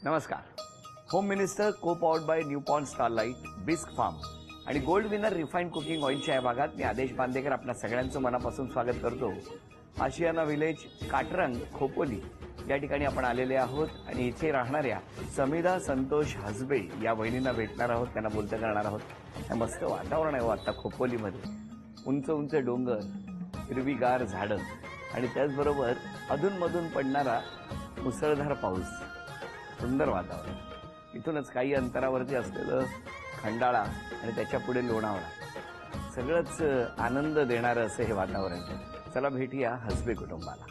नमस्कार. Home minister co powered by न्यूपॉन Starlight, Bisk Farm आणि गोल्ड विनर रिफाइंड कुकिंग ऑइलच्या या भागात मी आदेश बांदेकर आपल्या सगळ्यांचं मनापासून स्वागत करतो. आशियाना विलेज, काटरंग, खोपोली या ठिकाणी आपण आलेले आहोत आणि इथे राहणाऱ्या समिधा संतोष हसबे या बहिणींना भेटणार आहोत, त्यांना बोलतं करणार आहोत. हे मस्त वातावरण आहे आता खोपोलीमध्ये. उंच उंच डोंगर, हिरवीगार झाडं आणि त्याचबरोबर अधूनमधून पडणारा मुसळधार पाऊस. सुंदर वातावरण. इथूनच काही अंतरावरती असलेलं खंडाळा आणि त्याच्या पुढे लोणावळा, सगळंच आनंद देणारं असं हे वातावरण. चला भेटूया हसबे कुटुंबाला.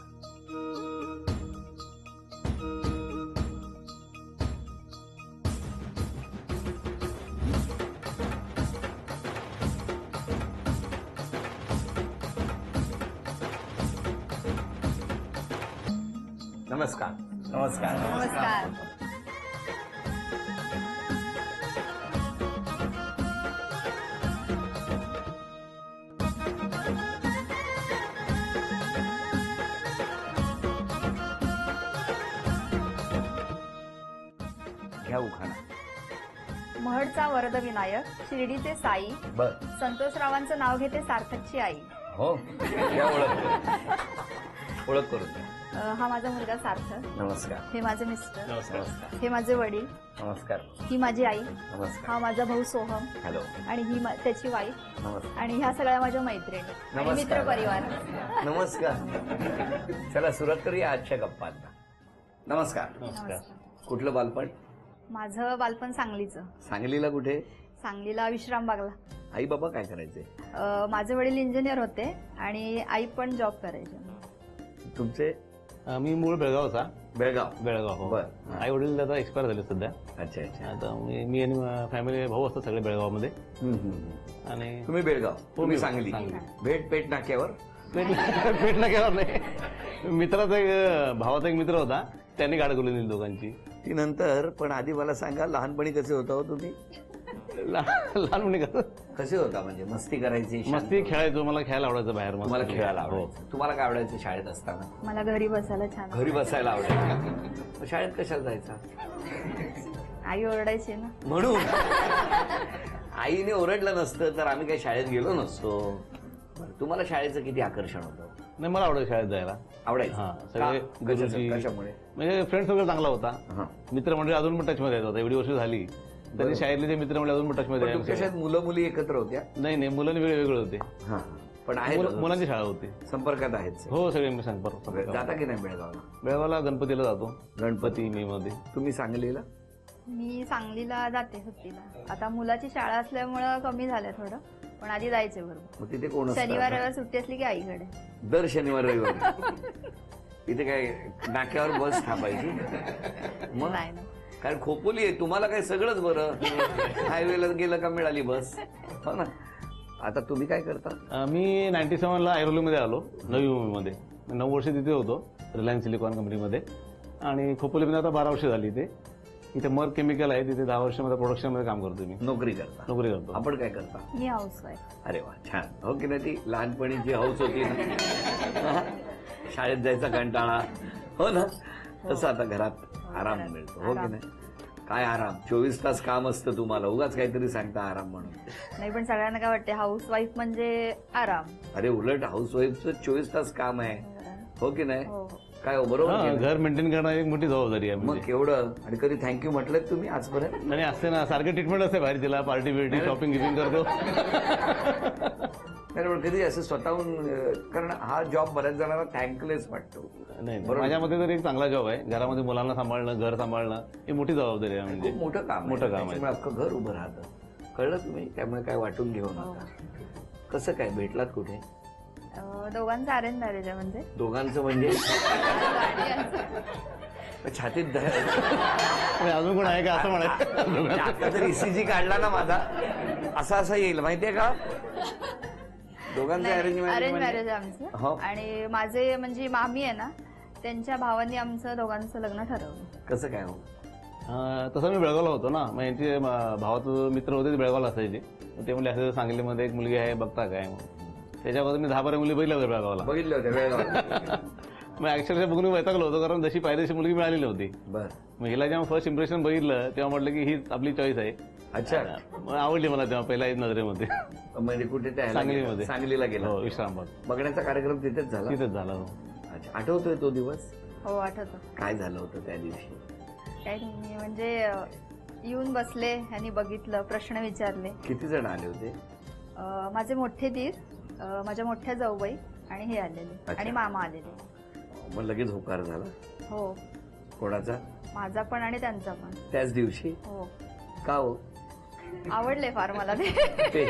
नमस्कार. नमस्कार. नमस्कार. घ्या उखाणा. महडचा वरद विनायक, शिर्डीचे साई, बर. संतोषरावांचं नाव घेते सार्थकची आई. हो, घ्या ओळख. ओळख करून द्या. हा माझा मुलगा सार्थक. नमस्कार. हे माझे मिस्टर. नमस्कार. हे माझे वडील. नमस्कार. ही माझी आई. नमस्कार. हा माझा भाऊ सोहम. हॅलो. आणि ही त्याची वाईफ. नमस्कार. आणि ह्या सगळ्या माझ्या मैत्रिणी आणि मित्र परिवार. नमस्कार. चला सुरुवात करूया आजच्या गप्पांना. नमस्कार. नमस्कार. कुठलं बालपण? माझं बालपण सांगलीचं. सांगलीला कुठे? सांगलीला विश्रामबागला. आई बाबा काय करायचे? माझे वडील इंजिनियर होते आणि आई पण जॉब करायचे. तुमचे? मी मूळ बेळगावचा. बेळगाव. हो. बर. आई वडील आता एक्सपायर झाले सध्या. अच्छा अच्छा. आता मी आणि फॅमिली भाऊ असतात सगळे बेळगावमध्ये. आणि तुम्ही बेळगाव, तुम्ही मी सांगली. सांगली. भेट पेट नाक्यावर? भेट ना केला नाही. मित्राचा एक भावाचा एक मित्र होता, त्यांनी गाडी करून दिली दोघांची. ती नंतर. पण आधी मला सांगा, लहानपणी कसे होता हो तुम्ही? लहानपणी कसं कसे होता? म्हणजे मस्ती करायची? मस्ती खेळायचो. मला खेळायला आवडायचं बाहेर. तुम्हाला खेळायला हो. आवडायचं? तुम्हाला काय आवडायचं शाळेत असताना? मला घरी बसायला छान. घरी बसायला आवडायचं. मग शाळेत कशाला जायचा? आई ओरडायची ना म्हणून. आईने ओरडलं नसतं तर आम्ही काही शाळेत गेलो नसतो. बरं, तुम्हाला शाळेचं किती आकर्षण होतं? नाही, मला आवडायचं शाळेत जायला. आवडायचं? हा, सगळे का? गुरुजी. कशामुळे? म्हणजे फ्रेंड सगळं चांगला होता. हा. मित्रमंडळी अजून पण टचमध्ये येत होता. एवढी वर्ष झाली तरी शाळेतले जे मित्रमंडळी अजून पण टचमध्ये पण तुमच्या शाळेत मुलं मुली एकत्र होत्या? नाही, मुलांनी वेगळे होते. हा. पण आहे मुलांची शाळा होती. संपर्कात आहेत? हो, सगळे मी संपर्क. जाता की नाही बेळगावला? बेळगावला गणपतीला जातो. गणपती मे मध्ये. तुम्ही सांगलीला? मी सांगलीला जाते सुट्टीला. आता मुलाची शाळा असल्यामुळं कमी झालं थोडं, पण आधी जायचे बरोबर. मग तिथे कोण असतं? शनिवार रविवार सुट्टी असली की आईकडे. दर शनिवार रविवार? इथे काय नाक्यावर बस थांबायची? मग नाही ना. कारण खोपोली आहे, तुम्हाला काय सगळंच बरं. हायवेला गेलं का मिळाली बस. हो ना. आता तुम्ही काय करता? मी 97 ला ऐरोलीमध्ये आलो, नवी मुंबईमध्ये. 9 वर्ष तिथे होतो रिलायन्स सिलिकॉन कंपनीमध्ये. आणि खोपोलीमध्ये आता 12 वर्ष झाली. इथे मर्क केमिकल आहे, तिथे 10 वर्ष प्रोडक्शन मध्ये काम करतो मी. नोकरी करतो. आपण काय करता? मी हाऊसवाईफ. अरे वा, छान. हो की नाही? ती लहानपणी जी हौस होती ना, शाळेत जायचा कंटाळा, हो ना, तसं आता घरात आराम मिळतो. हो की नाही? काय आराम? 24 तास काम असतं तुम्हाला. उगाच काहीतरी सांगता आराम म्हणून. नाही, पण सगळ्यांना काय वाटते हाऊसवाईफ म्हणजे आराम. अरे उलट हाऊसवाईफचं 24 तास काम आहे. हो की नाही? हो. काय हो, बरोबर की नाही? घर मेंटेन करणं एक मोठी जबाबदारी आहे. मग केवढं. आणि कधी थँक्यू म्हटलं तुम्ही आजपर्यंत? आणि असते ना, सारखे ट्रीटमेंट असते बाहेर. तिला पार्टी बिर्टी शॉपिंग गिपिंग करतो. पण कधी असं स्वतःहून, कारण हा जॉब बऱ्याच जणांना थँकलेस वाटतो. नाही, माझ्या मते तर एक चांगला जॉब आहे. घरामध्ये मुलांना सांभाळणं, घर सांभाळणं ही मोठी जबाबदारी आहे. म्हणजे खूप मोठं काम आहे. त्याच्यामुळे अख्खं घर उभं राहतं. कळलं तुम्ही? त्यामुळे काय वाटून घेऊ नका. कसं काय भेटलात कुठे? दोघांचं अरेंज मॅरेज आहे. म्हणजे दोघांचं म्हणजे? छातीत अजून कोण आहे का असं म्हणायचं? आता जर ECG काढला ना माझा, असा येईल माहितीये का? दोघांचं अरेंज मॅरेज आहे आमचं. आणि माझे म्हणजे मामी आहे ना, त्यांच्या भावांनी आमचं दोघांचं लग्न ठरवलं. कसं काय हो? तसं मी बेळगावला होतो ना, मग यांचे भावाचे मित्र होते ते बेळगावला असायचे. ते म्हणजे असं सांगलीमध्ये एक मुलगी आहे, बघता काय? त्याच्याबद्दल मी 10-12 मुली बघितल्या होत्या बेळगावला. बघितल्या होत्या बेळगावला? मग अक्षरशः बघून वैतागलो होतो, कारण जशी पाहिजे तशी मुलगी मिळालेली होती. बरं. मग हिला जेव्हा फर्स्ट इम्प्रेशन बघितलं तेव्हा म्हटलं की ही आपली चॉईस आहे. अच्छा. मग आवडली मला तेव्हा पहिल्या नजरेमध्ये. म्हणजे कुठे त्या ह्याला सांगलीमध्ये. गेला? सांगलीला गेला. हो, विश्रामबाग बघण्याचा कार्यक्रम तिथेच झाला. तिथेच झाला. हो. अच्छा, आठवतोय तो दिवस? हो आठवतं. काय झालं होतं त्या दिवशी? काही नाही म्हणजे येऊन बसले आणि बघितलं, प्रश्न विचारले. किती जण आले होते? माझे मोठे दीर, माझ्या मोठ्या जाऊबाई आणि हे आलेले अच्छा. आणि मामा आलेले. मग लगेच होकार झाला. हो, कोणाचा? माझा पण आणि त्यांचा पण. त्याच दिवशी? हो, का हो? आवडले फार मला ते. ते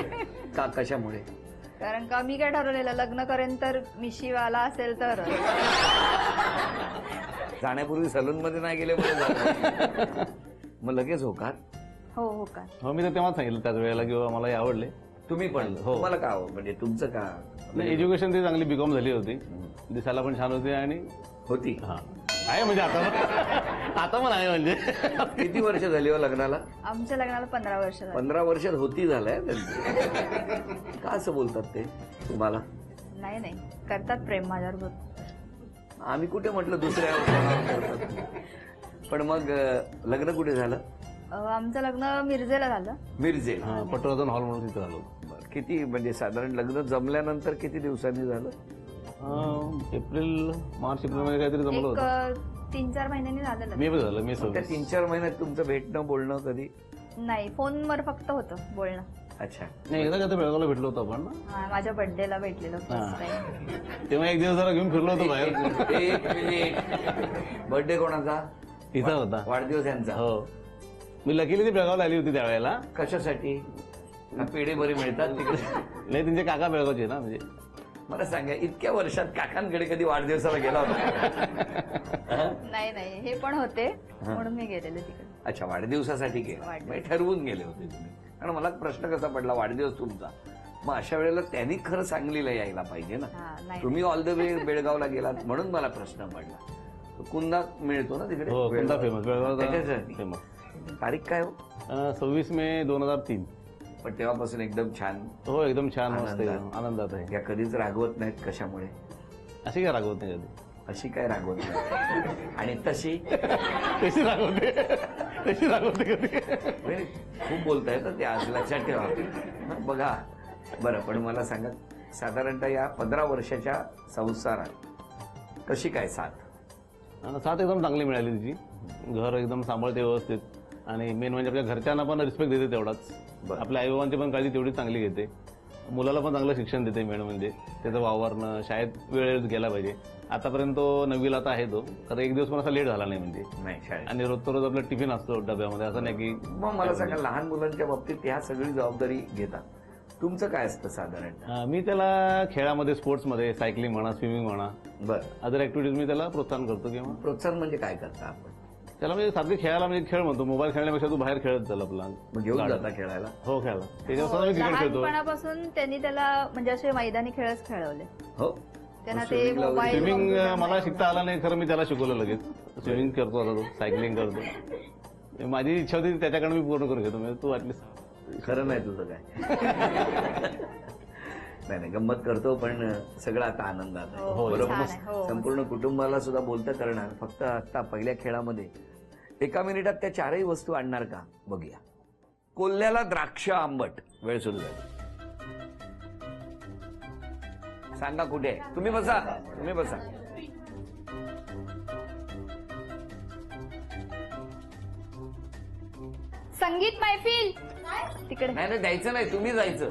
का, कशामुळे? कारण का मी काय ठरवलेलं, लग्न करेन तर मिशीवाला असेल तर. जाण्यापूर्वी सलून मध्ये नाही गेले बरं झालं. मग लगेच होकार? हो हो का. हो, मी तर तेव्हाच सांगितलं त्याच वेळेला की बाबा मला हे आवडले. तुम्ही पण? हो. तुम्हाला का हो? म्हणजे तुमचं का? एज्युकेशन ती चांगली बीकॉम झाली होती, दिसायला पण छान होती आणि होती. हा आहे म्हणजे आता पण आहे म्हणजे. किती वर्ष झाली हो लग्नाला? आमच्या लग्नाला 15 वर्ष झाली. 15 वर्षात होती झालंय त्यांचं. का असं बोलतात ते तुम्हाला? नाही नाही, करतात प्रेम माझ्यावर. आम्ही कुठे म्हटलं दुसऱ्या कोणावर करतात. पण मग लग्न कुठे झालं? आमचं लग्न मिरजेला झालं. मिरजे. पटवर्धन हॉल म्हणून तिथं झालो. बरं. किती म्हणजे साधारण लग्न जमल्यानंतर किती दिवसांनी झालं? एप्रिल मार्च एप्रिलमध्ये काहीतरी जमलं होतं. एक 3-4 महिन्यांनी झालं लग्न. मे मध्ये झालं, मे त्या 26. 3-4 महिन्यात तुमचं भेटणं बोलणं कधी? नाही, फोनवर फक्त होतं बोलणं. अच्छा. नाही, एकदा का बेळगावला भेटलो होतो आपण ना. हा, माझ्या बर्थडेला भेटलेलं हा. First time. तेव्हा एक दिवस जरा घेऊन फिरलो होतो बाहेर. एक मिनिट. बर्थडे कोणाचा? तिचा होता. वाढदिवस यांचा? हो, मी लकीली ती बेळगावला आली होती त्यावेळेला. कशासाठी? का पेढे बरे मिळतात तिकडे? नाही, त्यांचे काका बेळगावचे ना. म्हणजे मला सांगा, इतक्या वर्षात काकांकडे कधी वाढदिवसाला गेला होता? नाही नाही, हे पण होते म्हणून मी गेलेले तिकडे. अच्छा, वाढदिवसासाठी गेले. वाढदिवस. म्हणजे ठरवून गेले होते तुम्ही. कारण मला प्रश्न कसा पडला, वाढदिवस तुमचा, मग अशा वेळेला त्यांनी खरं सांगलीला यायला पाहिजे ना. हा, नाही तुम्ही ऑल द वे बेळगावला गेलात म्हणून मला प्रश्न पडला. कुंदा मिळतो ना तिकडे? हो, कुंदा फेमस, बेळगावचा त्याच्यासाठी. फेमस. तारीख काय हो? 26 मे 2003. पण तेव्हापासून एकदम छान. हो, एकदम छान, मस्त आनंदात. एकदम आनंदात आहे. या कधीच रागवत नाहीत. कशामुळे? अशी काय रागवत नाही कधी. अशी काय रागवत नाही? आणि तशी तशी रागवते, तशी रागवते कधी. म्हणजे खूप बोलताय तर ते आज लक्षात ठेवा. हं, बघा बरं. पण मला सांगा, साधारणतः या 15 वर्षाच्या संसारात कशी काय साथ? साथ एकदम चांगली मिळाली तिची. घर एकदम सांभाळते व्यवस्थित आणि मेन म्हणजे आपल्या घरच्यांना पण रिस्पेक्ट देते तेवढाच. बरं. आपल्या आईबाबांची पण काळजी तेवढी चांगली घेते. मुलाला पण चांगलं शिक्षण देते मेन म्हणजे. त्याचं वावरणं, शाळेत वेळेत गेला पाहिजे. आतापर्यंत तो 9वीला आता आहे तो. तर एक दिवस पण असा लेट झाला नाही म्हणजे. नाही शाळेत. आणि रोजचा रोज आपला टिफिन असतो डब्यामध्ये, असं नाही की. मग मला सांगा, लहान मुलांच्या बाबतीत ह्या सगळी जबाबदारी घेतात. तुमचं काय असतं साधारण? मी त्याला खेळामध्ये, स्पोर्ट्समध्ये, सायकलिंग म्हणा, स्विमिंग म्हणा, बरं. अदर ऍक्टिव्हिटीज मी त्याला प्रोत्साहन करतो. किंवा प्रोत्साहन म्हणजे काय करता आपण? त्याला म्हणजे सारखे खेळायला म्हणजे खेळ म्हणतो. मोबाईल खेळण्यापेक्षा तू बाहेर खेळत चल आपला. मग घेऊन जाता खेळायला? हो, खेळायला. त्याच्यावर मी क्रिकेट खेळतो. लहानपणापासून त्यांनी त्याला म्हणजे असे मैदानी खेळच खेळवले. हो. त्यांना मग ते swimming ला वगैरे- मोबाईल स्विमिंग वगैरे मला शिकता आला नाही खरं, मी त्याला शिकवलं लगेच. स्विमिंग करतो आता तो, सायकलिंग करतो. माझी इच्छा होती ती त्याच्याकडे मी पूर्ण करून घेतो. म्हणजे तू ऍटलीस्ट. खरं नाही तुझं काय? नाही नाही, गंमत करतो पण सगळं आता आनंदात आहे. हो, बरोबर छान ना? आहे. हो. संपूर्ण कुटुंबाला सुद्धा बोलता करणार. फक्त आता पहिल्या खेळामध्ये 1 मिनिटात त्या 4ही वस्तू आणणार का बघूया. कोल्ह्याला द्राक्ष आंबट. वेळ सुरू झाली. सांगा कुठे आहे? तुम्ही बसा, तुम्ही बसा. संगीत मैफिल तिकडे. नाही नाही, द्यायचं नाही, तुम्ही जायचं.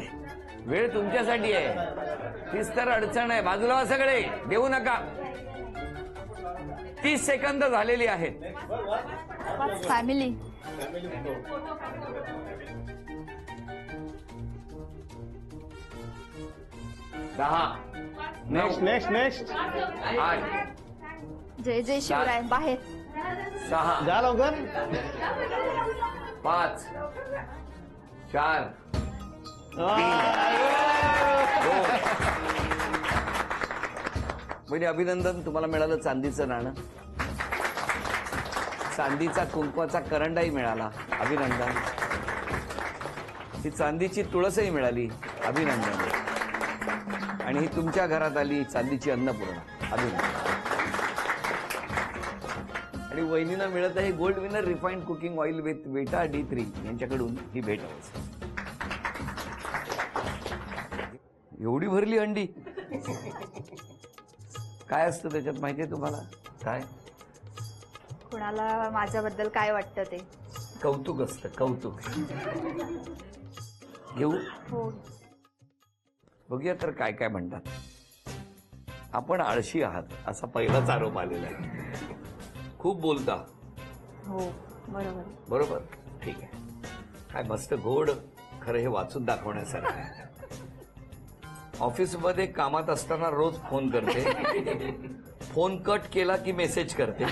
वेळ तुमच्यासाठी आहे. तीच तर अडचण आहे. बाजूला व्हा सगळे, देऊ नका. 30 सेकंद झालेली आहेत. फॅमिली. दहा, नेक्स्ट नेक्स्ट नेक्स्ट 8, जय जय शिवराय. बाहेर 6, जा लवकर. 5, 4, म्हणजे अभिनंदन, तुम्हाला मिळालं चांदीचं नाणं. चांदीचा कुंकवाचा करंडाही मिळाला. अभिनंदन. ही चांदीची तुळसही मिळाली. अभिनंदन. आणि ही तुमच्या घरात आली चांदीची अन्नपूर्णा. अभिनंदन. आणि वहिनींना मिळत आहे gold winner refined cooking oil with बेटा D3 यांच्याकडून ही भेट आहे. एवढी भरली अंडी, काय असतं त्याच्यात माहितीये तुम्हाला? काय कुणाला माझ्याबद्दल काय वाटतं ते. कौतुक असतं, कौतुक. घेऊ, हो. बघूया तर काय काय म्हणतात. आपण आळशी आहात असा पहिलाच आरोप आलेला आहे. खूप बोलता. हो बरोबर. बरोबर, ठीक आहे. काय मस्त गोड, खरं हे वाचून दाखवण्यासारखं आहे. ऑफिसमध्ये कामात असताना रोज फोन करते, फोन कट केला की मेसेज करते,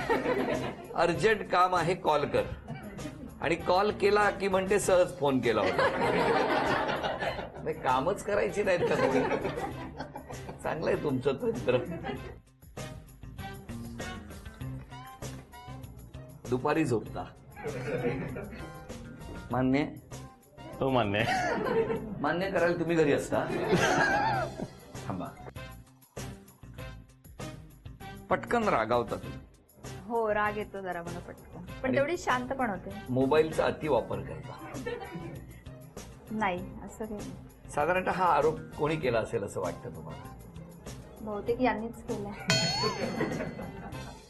अर्जंट काम आहे कॉल कर, आणि कॉल केला की म्हणते सहज फोन केला होता. नाही, कामच करायची नाहीत का तुम्ही? चांगलंय तुमचं तंत्र. दुपारी झोपता, मान्य? हो मान्य आहे. मान्य करायला तुम्ही घरी असता? थांबा. पटकन रागावता तुम्ही, हो, राग येतो जरा मला पटकन, पण आणि- तेवढी शांत पण होते. मोबाईलचा अतिवापर करता. नाही असं काही नाही. साधारणतः हा आरोप कोणी केला असेल असं वाटतं तुम्हाला? बहुतेक यांनीच केलंय.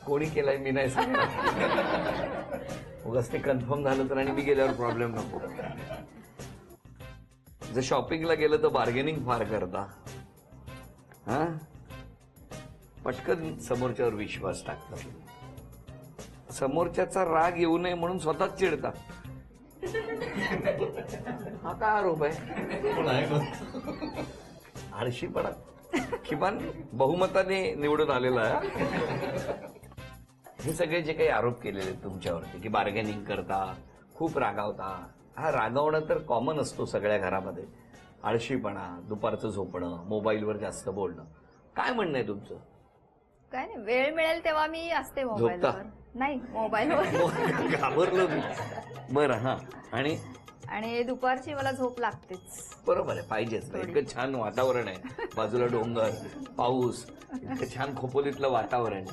कोणी केलाय मी नाही सांगणार. उगाच ते कन्फर्म झालं तर आणि मी गेल्यावर प्रॉब्लेम नको. जर शॉपिंगला गेलं तर बार्गेनिंग फार करता. हा, पटकन समोरच्यावर विश्वास टाकता. समोरच्याचा राग येऊ नये म्हणून स्वतःच चिडता. हा काय आरोप आहे? आळशीपणा किमान बहुमताने निवडून आलेला आहे. हे सगळे जे काही आरोप केलेले तुमच्यावरती की बार्गेनिंग करता, खूप रागावता, हा रागावणं तर कॉमन असतो सगळ्या घरामध्ये. आळशीपणा, दुपारचं झोपणं, मोबाईलवर जास्त बोलणं, काय म्हणणं आहे तुमचं? काय नाही, वेळ मिळेल तेव्हा मी असते मोबाईलवर. नाही, मोबाईलवर. घाबरलो मी. बरं, हा. आणि दुपारची मला झोप लागतेच. बरोबर आहे, पाहिजेच. इतकं छान वातावरण आहे, बाजूला डोंगर, पाऊस, इतकं छान खोपोलीतलं वातावरण.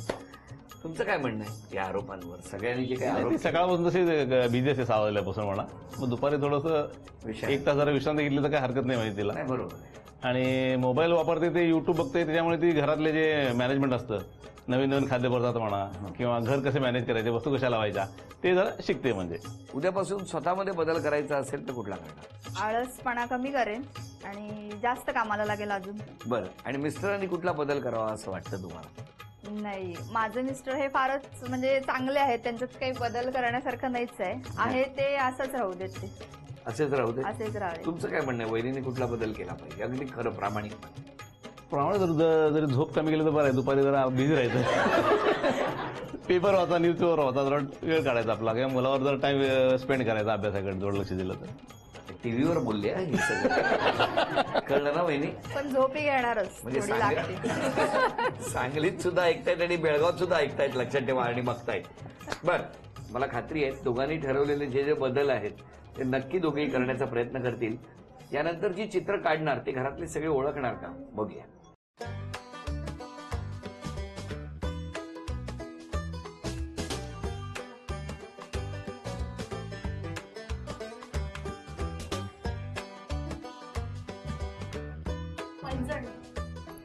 तुमचं काय म्हणणं आहे या आरोपांवर? सगळ्यांनी जे काही आरोप सकाळपासून तसे बिझी असते 6 वाजल्यापासून म्हणा, मग दुपारी थोडंसं विषय- 1 तास जरा विश्रांती घेतली तर काही हरकत नाही माहिती तिला. नाही, बरोबर आहे. आणि मोबाईल वापरते ते युट्यूब बघते, त्याच्यामुळे ती घरातले जे मॅनेजमेंट असतं, नवीन नवीन खाद्यपदार्थ म्हणा किंवा घर कसे मॅनेज करायचे, वस्तू कशा लावायच्या, ते जरा शिकते. म्हणजे उद्यापासून स्वतःमध्ये बदल करायचा असेल तर कुठला करणार? आळसपणा कमी करेन आणि जास्त कामाला लागेल अजून. बरं, आणि मिस्टरांनी कुठला बदल करावा असं वाटतं तुम्हाला? नाही, माझे मिस्टर हे फारच म्हणजे चांगले आहेत, त्यांच्यात काही बदल करण्यासारखं नाहीच आहे ते असंच राहू देत. ते असेच राहू दे. असेच राहावे. तुमचं काय म्हणणं आहे? वहिनीने कुठला बदल केला पाहिजे? अगदी खरं, प्रामाणिक. प्रमाणे जरी झोप कमी केली तर बरं आहे, दुपारी जरा बिझी राहायचं. पेपर वाचा, न्यूज पेपर वाचा, जरा वेळ काढायचा आपला, किंवा मुलावर जर टाइम स्पेंड करायचा, अभ्यासाकडे जोड लक्ष दिलं तर. टीव्हीवर बोलले आहे हे सगळं. कळलं ना वहिनी? पण झोपही घेणारच म्हणजे थोडी लागते. सांगलीत सुद्धा ऐकतायत आणि बेळगावात सुद्धा ऐकतायत, लक्षात ठेवा, आणि बघतायत. बर, मला खात्री आहे दोघांनी ठरवलेले जे जे बदल आहेत ते नक्की दोघेही करण्याचा प्रयत्न करतील. यानंतर जी चित्र काढणार ते घरातले सगळे ओळखणार का? बघूया.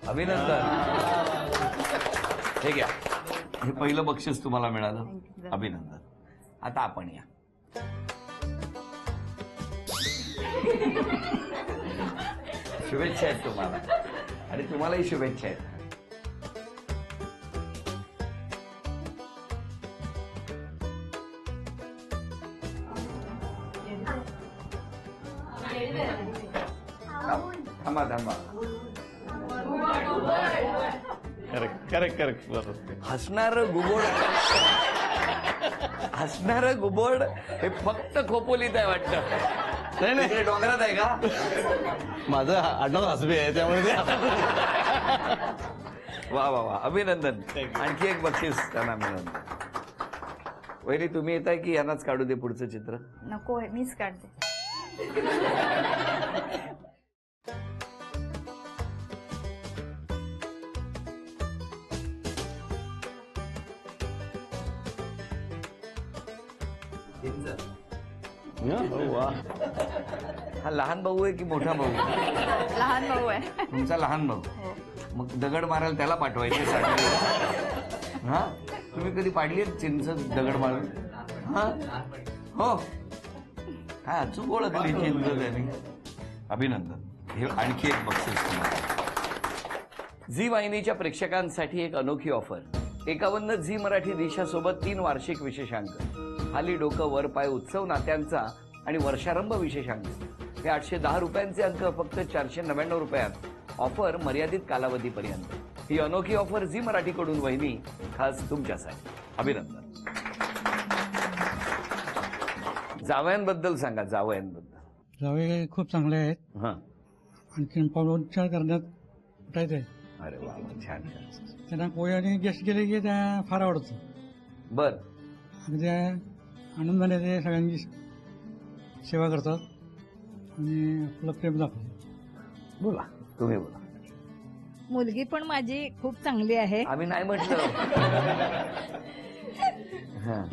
अभिनंदन. हे घ्या, हे पहिलं बक्षीस तुम्हाला मिळालं. Thank you. अभिनंदन. आता आपण या. शुभेच्छा आहेत तुम्हाला, आणि तुम्हालाही शुभेच्छा आहेत. थांबा थांबा. करेक्ट करेक्ट करेक्ट बरोबर. हसणारं गुबोड हे फक्त खोपोलीत आहे वाटतं. नाही नाही, इकडे डोंगरात आहे का? माझं आडनाव हसबी आहे, त्यामुळे ते वा वा वा, अभिनंदन. आणखी एक बक्षीस त्यांना मिळालं. वहिनी तुम्ही येत आहे की यांनाच काढू दे पुढचं चित्र? नको, मीच काढते. वा. हा लहान भाऊ आहे की मोठा भाऊ? लहान भाऊ आहे. तुमचा लहान भाऊ. हो. मग दगड मारायला त्याला पाठवायचे साठवले. हा तुम्ही कधी पाडली चिंच दगड मारून? हा हो काय अचूक ओळखली चिंच त्यांनी. अभिनंदन. हे आणखी एक बक्षीस तुम्हाला. झी वाहिनीच्या प्रेक्षकांसाठी एक अनोखी ऑफर. 51 झी मराठी दिशासोबत 3 वार्षिक विशेषांक, खाली डोकं वर पाय उत्सव नात्यांचा आणि वर्षारंभ विशेषांक. हे 810 रुपयांचे अंक फक्त 499 रुपयात. ऑफर मर्यादित कालावधीपर्यंत. ही अनोखी ऑफर झी मराठीकडून वहिनी खास तुमच्यासाठी. अभिनंदन. जावयांबद्दल सांगा. जावयांबद्दल. जावे खूप चांगले आहेत. हा आणखी पावलोपचार करण्यात कुठायचं आहे. अरे वा छान छान. त्यांना पोह्याने गेस्ट गेले की त्या फार आवडतं. बर अगदी आनंदाने ते सगळ्यांची सेवा करतात आणि आपलं प्रेम दाखवतात. बोला तुम्ही बोला. मुलगी पण माझी खूप चांगली आहे आम्ही नाही म्हटलं. हा.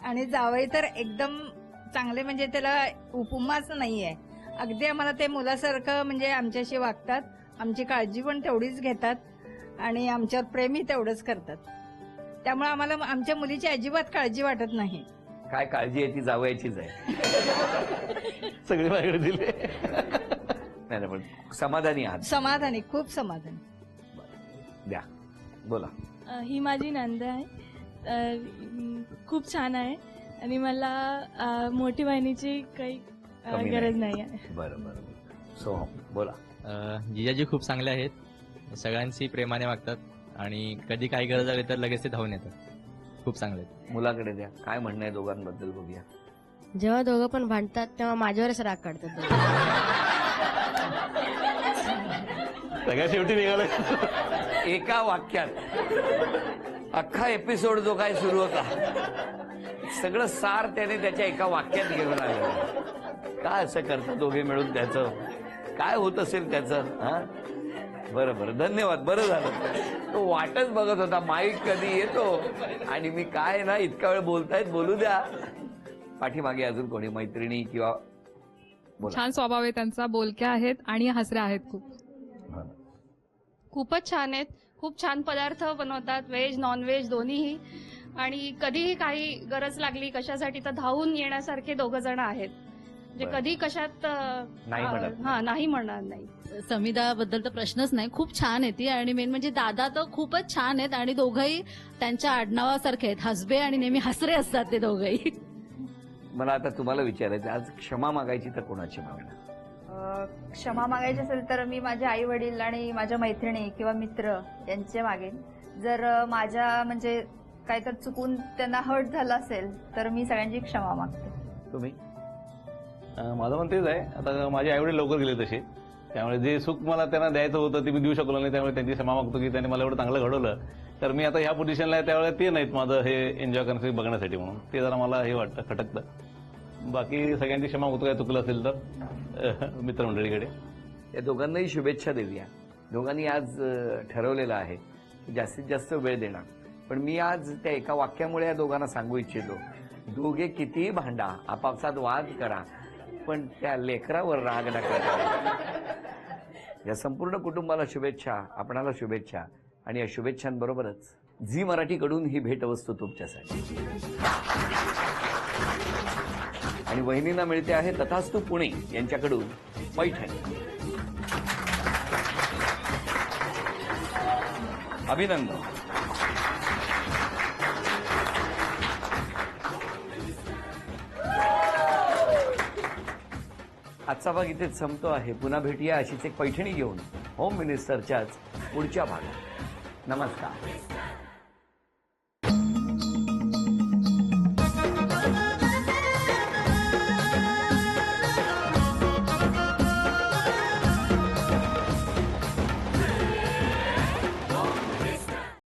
आणि जावई तर एकदम चांगले, म्हणजे त्याला उपमाच नाहीये. अगदी आम्हाला ते मुलासारखं म्हणजे आमच्याशी वागतात, आमची काळजी पण तेवढीच घेतात आणि आमच्यावर प्रेमही तेवढंच करतात. त्यामुळे आम्हाला आमच्या मुलीची अजिबात काळजी वाटत नाही. काय काळजी आहे ती जावयाचीच आहे. सगळे माझ्याकडे दिले. नाही नाही, पण समाधानी आहात. समाधानी, खूप समाधानी. द्या बोला. ही माझी नंद आहे. खूप छान आहे आणि मला मोठी बहिणीची काही कमी गरज नाही. नाही आहे. बरं बरं. सोहम बोला. जिजाजी खूप चांगले आहेत. सगळ्यांशी प्रेमाने वागतात आणि कधी काही गरज आली तर लगेच ते धावून येतात. खूप चांगले आहेत. मुलाकडे द्या. काय म्हणणं आहे दोघांबद्दल बघूया. जेव्हा दोघं पण भांडतात तेव्हा माझ्यावरच राग काढतात. सगळ्या शेवटी निघालं. एका वाक्यात अख्खा एपिसोड जो काय सुरू होता सगळं सार त्याने त्याच्या एका वाक्यात घेऊन आलं. काय असं करतात दोघे मिळून? त्याचं काय होत असेल त्याचं? हा बरं बरं धन्यवाद. बरं झालं. तो वाटच बघत होता माईक कधी येतो आणि मी काय ना इतका वेळ बोलतायत बोलू द्या. पाठीमागे अजून कोणी मैत्रिणी किंवा बोला. छान स्वभाव आहे त्यांचा, बोलक्या आहेत आणि हसऱ्या आहेत खूप. खूपच छान आहेत. खूप छान पदार्थ बनवतात, व्हेज नॉनव्हेज दोन्हीही. आणि कधीही काही गरज लागली कशासाठी तर धावून येण्यासारखे दोघं जण आहेत. म्हणजे बरं. कधी कशात नाही म्हणत. हा नाही म्हणणार नाही. समीदाबद्दल तर प्रश्नच नाही. खूप छान आहे ती. आणि मेन म्हणजे दादा तर खूपच छान आहेत आणि दोघंही त्यांच्या आडनावासारखे आहेत. हसबे आणि नेहमी हसरे असतात ते दोघंही. मला आता तुम्हाला विचारायचं, आज क्षमा मागायची तर कोणाची मागणार? क्षमा मागायची असेल तर मी माझे आई वडील आणि माझ्या मैत्रिणी किंवा मित्र यांचे मागेन. जर माझ्या म्हणजे काहीतरी चुकून त्यांना हर्ट झालं असेल तर मी सगळ्यांची क्षमा मागते. तुम्ही? माझं पण तेच आहे. आता माझे आईवडील लवकर गेले तसे, त्यामुळे जे सुख मला त्यांना द्यायचं होतं ते मी देऊ शकलो नाही. त्यामुळे त्यांची क्षमा मागतो की त्यांनी मला एवढं चांगलं घडवलं तर मी आता ह्या पोझिशनला आहे. त्यावेळेला ते नाहीत माझं हे एन्जॉय करण्यासाठी बघण्यासाठी, म्हणून ते जरा मला हे वाटतं खटकतं. बाकी सगळ्यांची क्षमा मागतो काय चुकलं असेल तर मित्रमंडळीकडे. या दोघांनाही शुभेच्छा देऊया. दोघांनी आज ठरवलेलं आहे की जास्तीत जास्त वेळ देणार. पण मी आज त्या एका वाक्यामुळे या दोघांना सांगू इच्छितो, दोघे कितीही भांडा, आपापसात वाद करा, पण त्या लेकरावर राग नका करू. या संपूर्ण कुटुंबाला शुभेच्छा, आपणाला शुभेच्छा. आणि या शुभेच्छांबरोबरच झी मराठीकडून ही भेटवस्तू तुमच्यासाठी. आणि वहिनींना मिळते आहे तथास्तु पुणे यांच्याकडून पैठणी. अभिनंदन. आजचा भाग इथेच संपतो आहे. पुन्हा भेटूया अशीच एक पैठणी घेऊन होम मिनिस्टरच्याच पुढच्या भागात. नमस्कार.